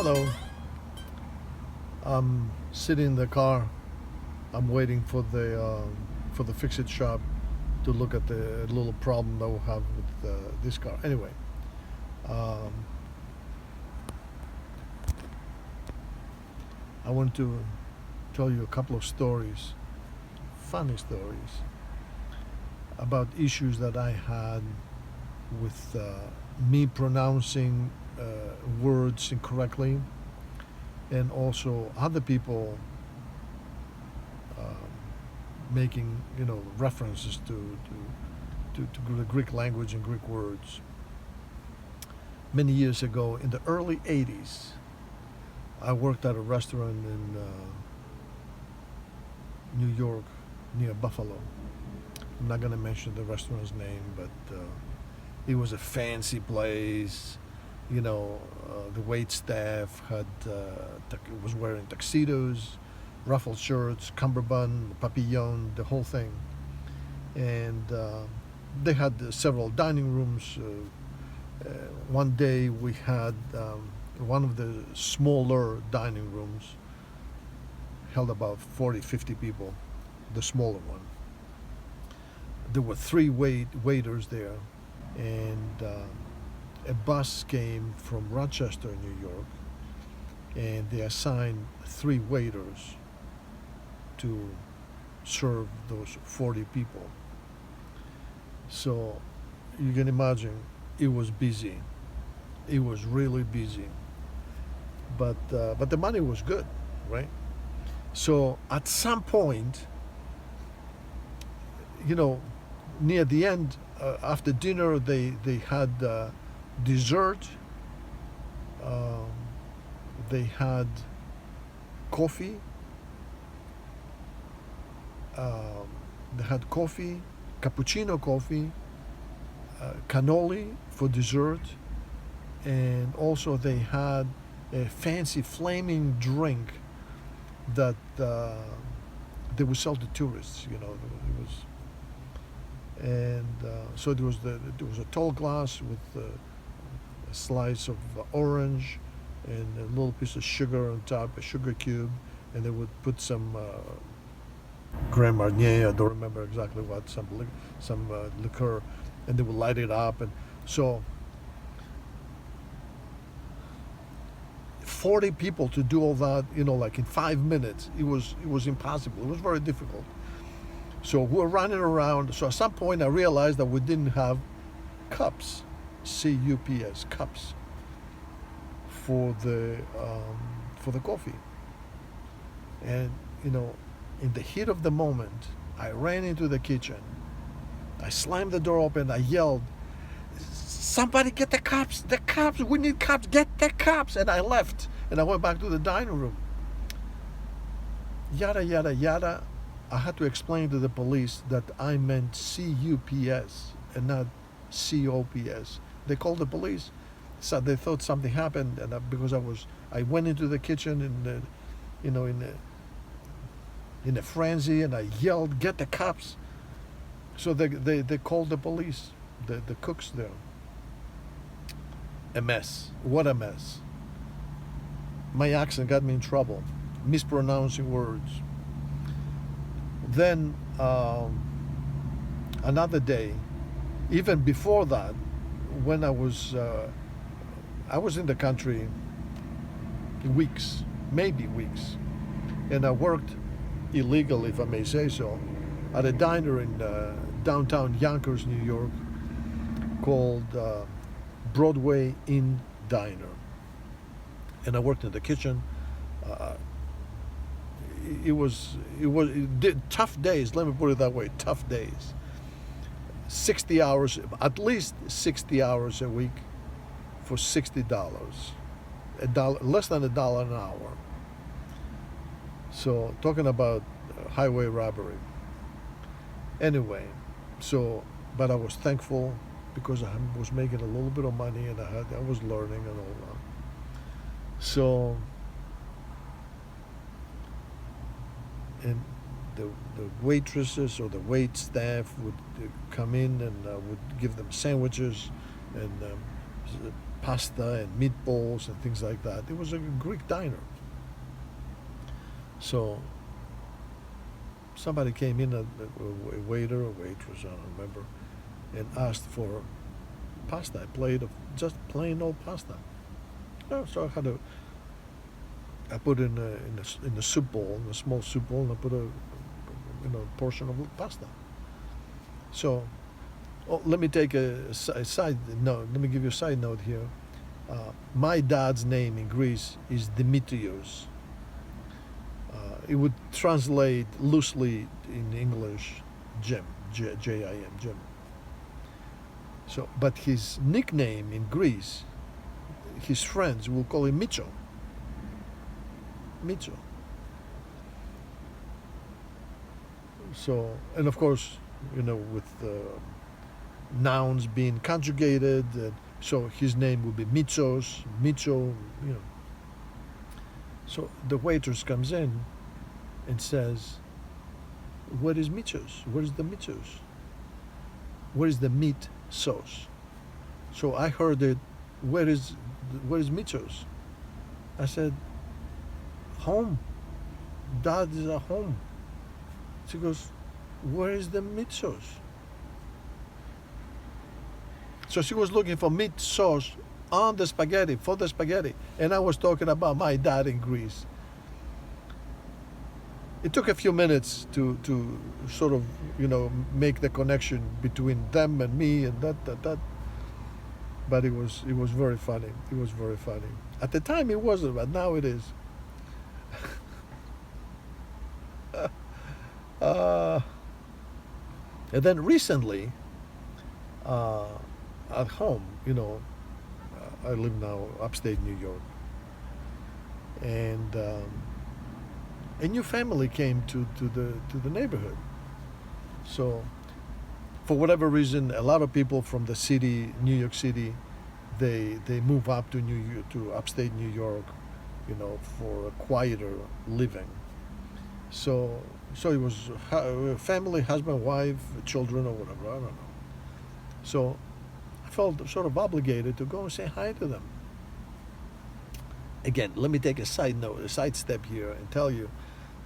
Hello. I'm sitting in the car. I'm waiting for the fix-it shop to look at the little problem that we have with this car. Anyway, um, I want to tell you a couple of stories, funny stories, about issues that I had with me pronouncing words incorrectly, and also other people um, making references to the Greek language and Greek words. Many years ago, in the early '80s, I worked at a restaurant in New York near Buffalo. I'm not going to mention the restaurant's name, but it was a fancy place. The wait staff was wearing tuxedos, ruffled shirts, cummerbund, papillon, the whole thing. And they had several dining rooms. One day we had one of the smaller dining rooms, held about 40, 50 people, the smaller one. There were three waiters there, and a bus came from Rochester, New York, and they assigned three waiters to serve those 40 people. So you can imagine it was busy. It was really busy. But the money was good, right? So at some point, near the end, after dinner, they had dessert. They had coffee. They had coffee, cappuccino coffee, cannoli for dessert, and also they had a fancy flaming drink that they would sell to tourists. It was, and so there was a tall glass with a slice of orange and a little piece of sugar on top, a sugar cube, and they would put some Grand Marnier, I don't remember exactly what, some liqueur, and they would light it up, and so 40 people to do all that, like in 5 minutes, it was impossible. It was very difficult. So we were running around. So at some point, I realized that we didn't have cups, cups, cups for the coffee. And in the heat of the moment, I ran into the kitchen. I slammed the door open. I yelled, "Somebody get the cups! The cups! We need cups! Get the cups!" And I left. And I went back to the dining room. Yada, yada, yada. I had to explain to the police that I meant CUPS and not COPS. They called the police. So they thought something happened, and because I went into the kitchen in a frenzy, and I yelled, "Get the cops!" So they called the police, the cooks there. A mess. What a mess. My accent got me in trouble, mispronouncing words. Then another day, even before that, when I was in the country weeks, maybe weeks, and I worked illegally, if I may say so, at a diner in downtown Yonkers, New York, called Broadway Inn Diner. And I worked in the kitchen. It did tough days. Let me put it that way. Tough days. 60 hours, at least 60 hours a week, for $60, less than $1 an hour. So talking about highway robbery. Anyway, but I was thankful because I was making a little bit of money, and I was learning and all that. So, and the waitresses or the wait staff would come in and would give them sandwiches and pasta and meatballs and things like that. It was a Greek diner. So somebody came in, a waiter or waitress, I don't remember, and asked for pasta, a plate of just plain old pasta. Oh, so I put in a soup bowl, in a small soup bowl, and I put a portion of pasta. So, let me take a side note. Let me give you a side note here. My dad's name in Greece is Dimitrios. It would translate loosely in English, Jim, Jim, Jim. So, but his nickname in Greece, his friends will call him Micho. Micho. So, and of course, with nouns being conjugated, so his name would be Michos, Micho, So the waitress comes in and says, "What is Michos? What is the Michos? What is the meat sauce?" So I heard it, what is Michos? I said, "Home. Dad is at home." She goes, "Where is the meat sauce?" So she was looking for meat sauce on the spaghetti, for the spaghetti. And I was talking about my dad in Greece. It took a few minutes to sort of, make the connection between them and me and that. But it was very funny. It was very funny. At the time it wasn't, but now it is. And then recently, at home, I live now upstate New York, and a new family came to the neighborhood. So, for whatever reason, a lot of people from the city, New York City, they move up to upstate New York, for a quieter living. So it was a family, husband, wife, children, or whatever, I don't know. So I felt sort of obligated to go and say hi to them. Again, let me take a sidestep here and tell you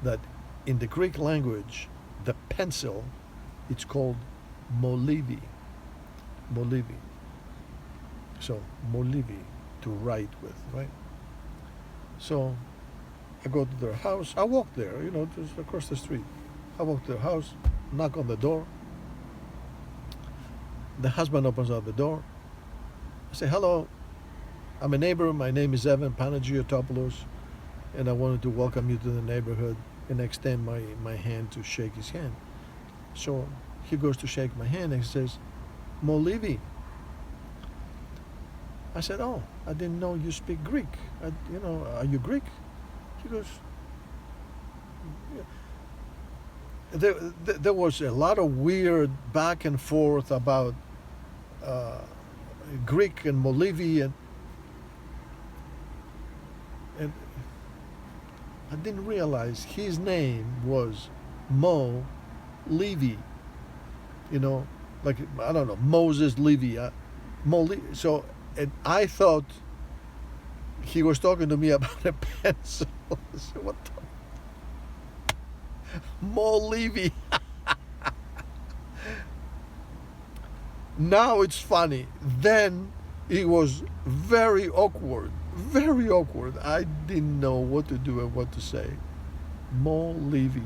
that in the Greek language, the pencil, it's called molivi. Molivi. So, molivi, to write with, right? So I go to their house. I walk there, just across the street. I walk to their house, knock on the door. The husband opens up the door. I say, "Hello, I'm a neighbor. My name is Evan Panagiotopoulos, and I wanted to welcome you to the neighborhood and extend my hand to shake his hand." So he goes to shake my hand and he says, "Molivi." I said, "Oh, I didn't know you speak Greek. Are you Greek?" He goes, yeah. There was a lot of weird back and forth about Greek and Molivi, and I didn't realize his name was Mo Levy. Like, I don't know, Moses Levy. So, and I thought he was talking to me about a pencil. So what the? Mo Levy. Now it's funny. Then it was very awkward. Very awkward. I didn't know what to do and what to say. Mo Levy.